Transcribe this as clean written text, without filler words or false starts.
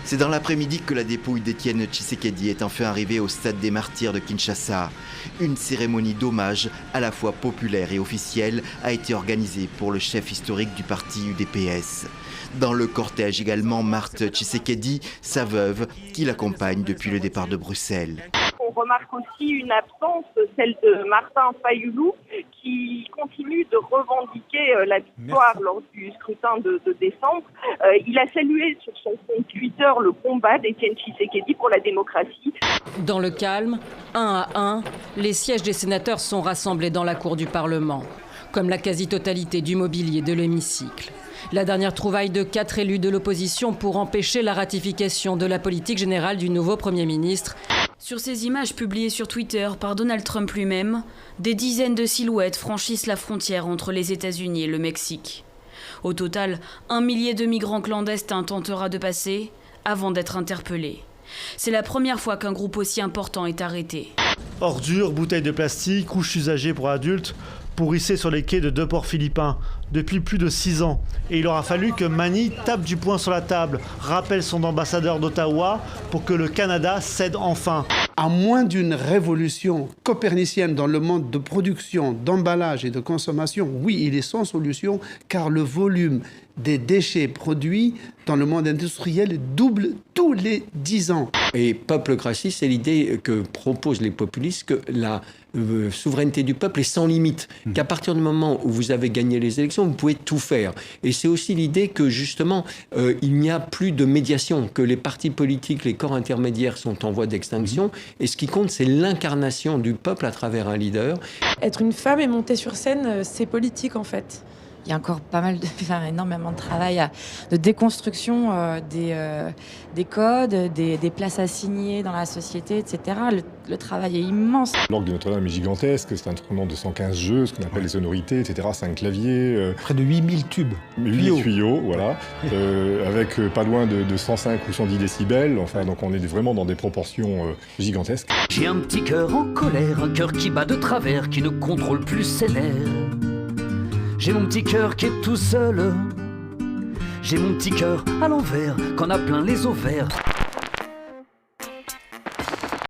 C'est dans l'après-midi que la dépouille d'Étienne Tshisekedi est enfin arrivée au stade des martyrs de Kinshasa. Une cérémonie d'hommage à la fois populaire et officielle a été organisée pour le chef historique du parti UDPS. Dans le cortège également Marthe Tshisekedi, sa veuve, qui l'accompagne depuis le départ de Bruxelles. On remarque aussi une absence, celle de Martin Fayoulou, qui continue de revendiquer la victoire lors du scrutin de décembre. Il a salué sur son compte Twitter le combat d'Étienne Tshisekedi pour la démocratie. Dans le calme, un à un, les sièges des sénateurs sont rassemblés dans la cour du Parlement, comme la quasi-totalité du mobilier de l'hémicycle. La dernière trouvaille de 4 élus de l'opposition pour empêcher la ratification de la politique générale du nouveau Premier ministre. Sur ces images publiées sur Twitter par Donald Trump lui-même, des dizaines de silhouettes franchissent la frontière entre les États-Unis et le Mexique. Au total, 1 millier de migrants clandestins tentera de passer avant d'être interpellés. C'est la première fois qu'un groupe aussi important est arrêté. Ordures, bouteilles de plastique, couches usagées pour adultes, pourrissaient sur les quais de 2 ports philippins depuis plus de 6 ans. Et il aura fallu que Mani tape du poing sur la table, rappelle son ambassadeur d'Ottawa pour que le Canada cède enfin. À moins d'une révolution copernicienne dans le monde de production, d'emballage et de consommation, oui, il est sans solution car le volume des déchets produits dans le monde industriel double tous les 10 ans. Et peuplecratie, c'est l'idée que proposent les populistes que la souveraineté du peuple est sans limite. Qu'à partir du moment où vous avez gagné les élections, vous pouvez tout faire. Et c'est aussi l'idée que justement, il n'y a plus de médiation, que les partis politiques, les corps intermédiaires sont en voie d'extinction. Et ce qui compte, c'est l'incarnation du peuple à travers un leader. Être une femme et monter sur scène, c'est politique en fait. Il y a encore énormément de travail de déconstruction des codes, des places assignées dans la société, etc. Le travail est immense. L'orgue de Notre-Dame est gigantesque, c'est un instrument de 115 jeux, ce qu'on appelle les sonorités, etc. 5 claviers. Près de 8000 tubes. 8 tuyaux, voilà. Avec pas loin de 105 ou 110 décibels. Enfin, donc on est vraiment dans des proportions gigantesques. J'ai un petit cœur en colère, un cœur qui bat de travers, qui ne contrôle plus ses nerfs. J'ai mon petit cœur qui est tout seul. J'ai mon petit cœur à l'envers, qu'en a plein les ovaires.